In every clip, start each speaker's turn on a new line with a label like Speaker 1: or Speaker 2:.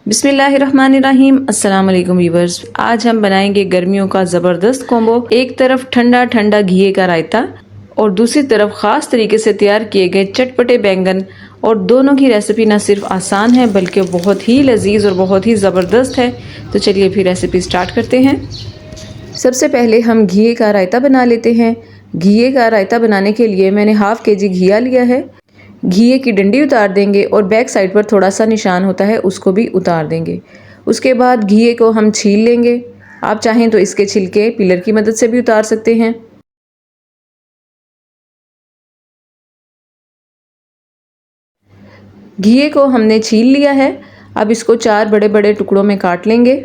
Speaker 1: बिस्मिल्लाहिर्रहमानिर्रहीम। अस्सलाम वालेकुम व्यूवर्स। आज हम बनाएंगे गर्मियों का ज़बरदस्त कॉम्बो। एक तरफ ठंडा ठंडा घी का रायता और दूसरी तरफ ख़ास तरीके से तैयार किए गए चटपटे बैंगन। और दोनों की रेसिपी न सिर्फ आसान है बल्कि बहुत ही लजीज और बहुत ही ज़बरदस्त है। तो चलिए फिर रेसिपी स्टार्ट करते हैं। सबसे पहले हम घी का रायता बना लेते हैं। घी का रायता बनाने के लिए मैंने हाफ केजी घिया लिया है। घिए की डंडी उतार देंगे और बैक साइड पर थोड़ा सा निशान होता है उसको भी उतार देंगे। उसके बाद घिए को हम छील लेंगे। आप चाहें तो इसके छिलके पिलर की मदद से भी उतार सकते हैं। घिए को हमने छील लिया है। अब इसको 4 बड़े बड़े टुकड़ों में काट लेंगे।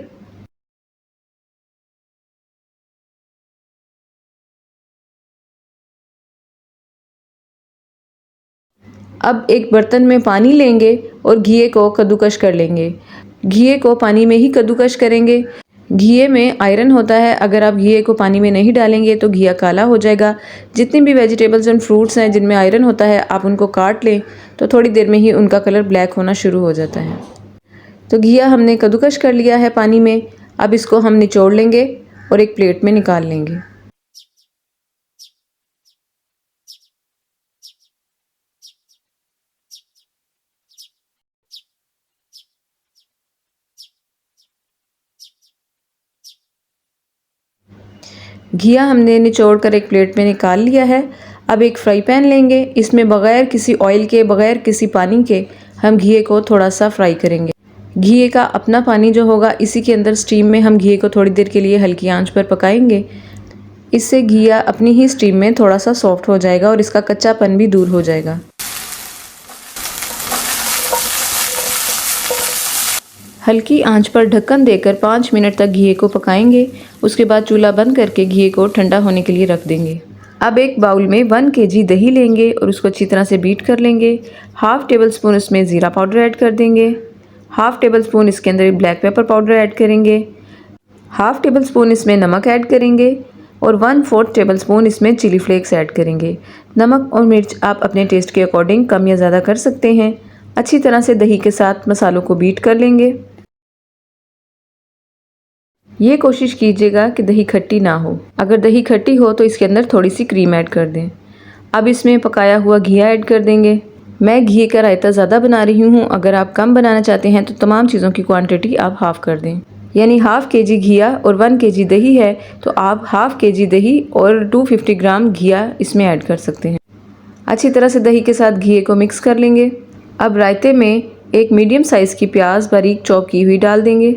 Speaker 1: अब एक बर्तन में पानी लेंगे और घिए को कद्दूकश कर लेंगे। घिए को पानी में ही कद्दूकश करेंगे। घिए में आयरन होता है, अगर आप घिए को पानी में नहीं डालेंगे तो घिया काला हो जाएगा। जितनी भी वेजिटेबल्स एंड फ्रूट्स हैं जिनमें आयरन होता है आप उनको काट लें तो थोड़ी देर में ही उनका कलर ब्लैक होना शुरू हो जाता है। तो घिया हमने कद्दूकश कर लिया है पानी में। अब इसको हम निचोड़ लेंगे और एक प्लेट में निकाल लेंगे। घिया हमने निचोड़ कर एक प्लेट में निकाल लिया है। अब एक फ्राई पैन लेंगे। इसमें बगैर किसी ऑयल के बगैर किसी पानी के हम घिए को थोड़ा सा फ्राई करेंगे। घिए का अपना पानी जो होगा इसी के अंदर स्टीम में हम घिए को थोड़ी देर के लिए हल्की आंच पर पकाएंगे। इससे घिया अपनी ही स्टीम में थोड़ा सा सॉफ्ट हो जाएगा और इसका कच्चापन भी दूर हो जाएगा। हल्की आंच पर ढक्कन देकर 5 मिनट तक घिए को पकाएंगे। उसके बाद चूल्हा बंद करके घिए को ठंडा होने के लिए रख देंगे। अब एक बाउल में 1 केजी दही लेंगे और उसको अच्छी तरह से बीट कर लेंगे। हाफ टेबल स्पून इसमें ज़ीरा पाउडर ऐड कर देंगे। हाफ टेबल स्पून इसके अंदर ब्लैक पेपर पाउडर ऐड करेंगे। हाफ टेबल स्पून इसमें नमक ऐड करेंगे और 1/4 टेबल स्पून इसमें चिली फ्लेक्स ऐड करेंगे। नमक और मिर्च आप अपने टेस्ट के अकॉर्डिंग कम या ज़्यादा कर सकते हैं। अच्छी तरह से दही के साथ मसालों को बीट कर लेंगे। ये कोशिश कीजिएगा कि दही खट्टी ना हो। अगर दही खट्टी हो तो इसके अंदर थोड़ी सी क्रीम ऐड कर दें। अब इसमें पकाया हुआ घिया ऐड कर देंगे। मैं घी का रायता ज़्यादा बना रही हूँ, अगर आप कम बनाना चाहते हैं तो तमाम चीज़ों की क्वांटिटी आप हाफ़ कर दें। यानी हाफ केजी घिया और 1 केजी दही है तो आप हाफ केजी दही और 250 ग्राम घिया इसमें ऐड कर सकते हैं। अच्छी तरह से दही के साथ घिए को मिक्स कर लेंगे। अब रायते में एक मीडियम साइज़ की प्याज बारीक चॉप की हुई डाल देंगे।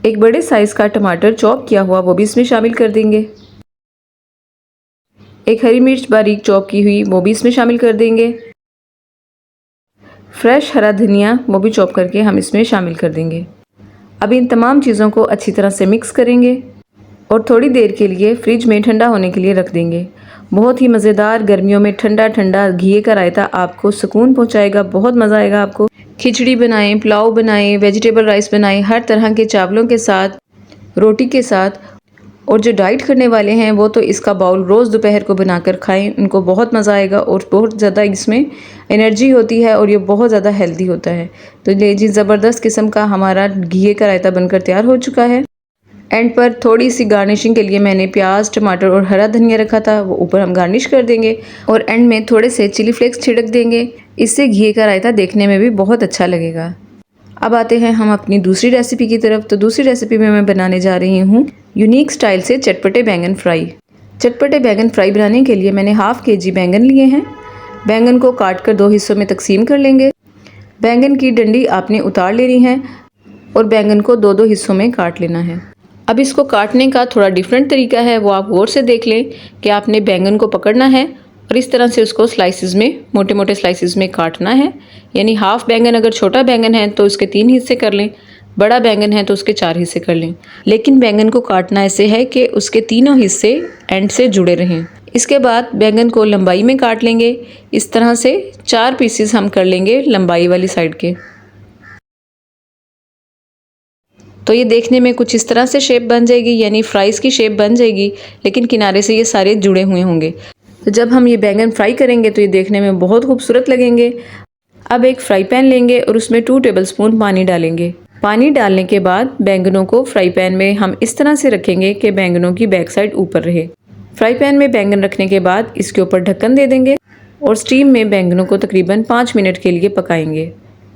Speaker 1: एक बड़े साइज का टमाटर चॉप किया हुआ वो भी इसमें शामिल कर देंगे। एक हरी मिर्च बारीक चॉप की हुई वो भी इसमें शामिल कर देंगे। फ्रेश हरा धनिया वो भी चॉप करके हम इसमें शामिल कर देंगे। अब इन तमाम चीज़ों को अच्छी तरह से मिक्स करेंगे और थोड़ी देर के लिए फ्रिज में ठंडा होने के लिए रख देंगे। बहुत ही मज़ेदार गर्मियों में ठंडा ठंडा घी का रायता आपको सुकून पहुंचाएगा। बहुत मज़ा आएगा आपको। खिचड़ी बनाएं, पुलाव बनाएं, वेजिटेबल राइस बनाएं, हर तरह के चावलों के साथ, रोटी के साथ। और जो डाइट करने वाले हैं वो तो इसका बाउल रोज़ दोपहर को बनाकर खाएं, उनको बहुत मज़ा आएगा और बहुत ज़्यादा इसमें एनर्जी होती है और ये बहुत ज़्यादा हेल्दी होता है। तो लीजिए ज़बरदस्त किस्म का हमारा घी का रायता बनकर तैयार हो चुका है। एंड पर थोड़ी सी गार्निशिंग के लिए मैंने प्याज, टमाटर और हरा धनिया रखा था, वो ऊपर हम गार्निश कर देंगे और एंड में थोड़े से चिली फ्लेक्स छिड़क देंगे। इससे घी का रायता देखने में भी बहुत अच्छा लगेगा। अब आते हैं हम अपनी दूसरी रेसिपी की तरफ। तो दूसरी रेसिपी में मैं बनाने जा रही हूँ यूनिक स्टाइल से चटपटे बैंगन फ्राई। चटपटे बैंगन फ्राई बनाने के लिए मैंने हाफ केजी बैंगन लिए हैं। बैंगन को काट कर 2 हिस्सों में तकसीम कर लेंगे। बैंगन की डंडी आपने उतार लेनी है और बैंगन को 2-2 हिस्सों में काट लेना है। अब इसको काटने का थोड़ा डिफरेंट तरीका है, वो आप गौर से देख लें कि आपने बैंगन को पकड़ना है और इस तरह से उसको स्लाइसिस में, मोटे मोटे स्लाइसिस में काटना है। यानी हाफ बैंगन, अगर छोटा बैंगन है तो उसके 3 हिस्से कर लें, बड़ा बैंगन है तो उसके 4 हिस्से कर लें। लेकिन बैंगन को काटना ऐसे है कि उसके तीनों हिस्से एंड से जुड़े रहें। इसके बाद बैंगन को लंबाई में काट लेंगे। इस तरह से 4 पीसेस हम कर लेंगे लंबाई वाली साइड के। तो ये देखने में कुछ इस तरह से शेप बन जाएगी, यानी फ्राइज़ की शेप बन जाएगी, लेकिन किनारे से ये सारे जुड़े हुए होंगे। तो जब हम ये बैंगन फ्राई करेंगे तो ये देखने में बहुत खूबसूरत लगेंगे। अब एक फ्राई पैन लेंगे और उसमें 2 टेबलस्पून पानी डालेंगे। पानी डालने के बाद बैंगनों को फ्राई पैन में हम इस तरह से रखेंगे कि बैंगनों की बैक साइड ऊपर रहे। फ्राई पैन में बैंगन रखने के बाद इसके ऊपर ढक्कन दे देंगे और स्टीम में बैंगनों को तकरीबन 5 मिनट के लिए पकाएंगे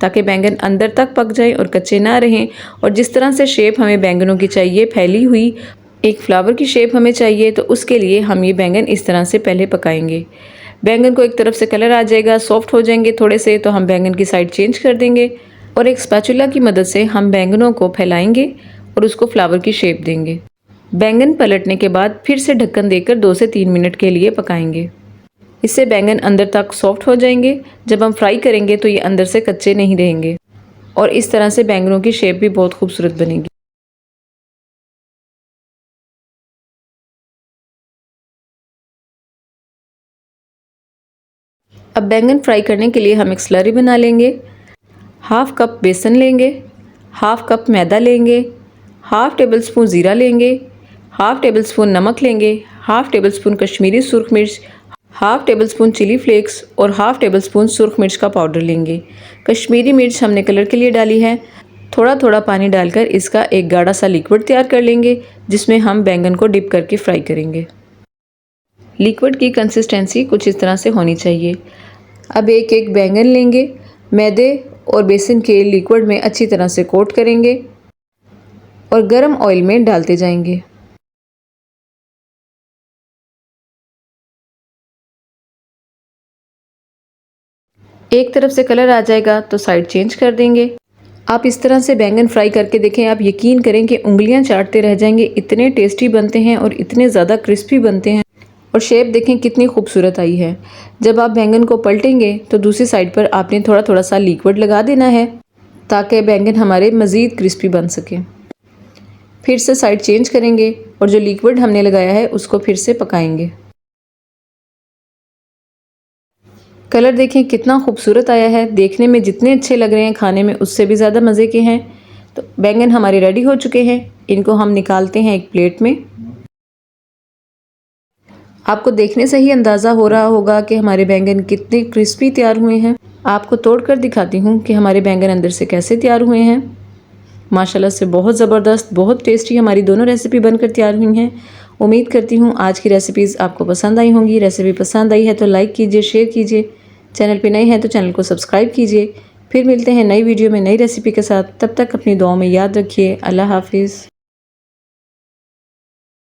Speaker 1: ताकि बैंगन अंदर तक पक जाएं और कच्चे ना रहें। और जिस तरह से शेप हमें बैंगनों की चाहिए, फैली हुई एक फ्लावर की शेप हमें चाहिए, तो उसके लिए हम ये बैंगन इस तरह से पहले पकाएंगे। बैंगन को एक तरफ से कलर आ जाएगा, सॉफ्ट हो जाएंगे थोड़े से, तो हम बैंगन की साइड चेंज कर देंगे और एक स्पैचुला की मदद से हम बैंगनों को फैलाएंगे और उसको फ्लावर की शेप देंगे। बैंगन पलटने के बाद फिर से ढक्कन देकर 2 से 3 मिनट के लिए पकाएंगे। इससे बैंगन अंदर तक सॉफ्ट हो जाएंगे। जब हम फ्राई करेंगे तो ये अंदर से कच्चे नहीं रहेंगे और इस तरह से बैंगनों की शेप भी बहुत खूबसूरत बनेगी। अब बैंगन फ्राई करने के लिए हम एक स्लरी बना लेंगे। हाफ कप बेसन लेंगे, हाफ कप मैदा लेंगे, हाफ टेबल स्पून ज़ीरा लेंगे, हाफ टेबल स्पून नमक लेंगे, हाफ टेबल स्पून कश्मीरी सुरख मिर्च, half tablespoon chili flakes और हाफ टेबल स्पून सुरख मिर्च का पाउडर लेंगे। कश्मीरी मिर्च हमने कलर के लिए डाली है। थोड़ा थोड़ा पानी डालकर इसका एक गाढ़ा सा लिक्विड तैयार कर लेंगे जिसमें हम बैंगन को डिप करके फ्राई करेंगे। लिक्विड की कंसिस्टेंसी कुछ इस तरह से होनी चाहिए। अब एक एक बैंगन लेंगे, मैदे और बेसन के लिक्विड में अच्छी तरह से कोट करेंगे और गरम ऑयल में डालते जाएंगे। एक तरफ से कलर आ जाएगा तो साइड चेंज कर देंगे। आप इस तरह से बैंगन फ्राई करके देखें, आप यकीन करें कि उंगलियां चाटते रह जाएंगे। इतने टेस्टी बनते हैं और इतने ज़्यादा क्रिस्पी बनते हैं और शेप देखें कितनी खूबसूरत आई है। जब आप बैंगन को पलटेंगे तो दूसरी साइड पर आपने थोड़ा थोड़ा सा लिक्विड लगा देना है ताकि बैंगन हमारे मज़ीद क्रिस्पी बन सके। फिर से साइड चेंज करेंगे और जो लिक्विड हमने लगाया है उसको फिर से पकाएंगे। कलर देखें कितना खूबसूरत आया है। देखने में जितने अच्छे लग रहे हैं, खाने में उससे भी ज़्यादा मज़े के हैं। तो बैंगन हमारे रेडी हो चुके हैं। इनको हम निकालते हैं एक प्लेट में। आपको देखने से ही अंदाज़ा हो रहा होगा कि हमारे बैंगन कितने क्रिस्पी तैयार हुए हैं। आपको तोड़कर दिखाती हूँ कि हमारे बैंगन अंदर से कैसे तैयार हुए हैं। माशाल्लाह से बहुत ज़बरदस्त, बहुत टेस्टी हमारी दोनों रेसिपी बनकर तैयार हुई हैं। उम्मीद करती हूँ आज की रेसिपीज़ आपको पसंद आई होंगी। रेसिपी पसंद आई है तो लाइक कीजिए, शेयर कीजिए। चैनल पे नए हैं तो चैनल को सब्सक्राइब कीजिए। फिर मिलते हैं नई वीडियो में नई रेसिपी के साथ। तब तक अपनी दुआओं में याद रखिए। अल्लाह हाफिज़।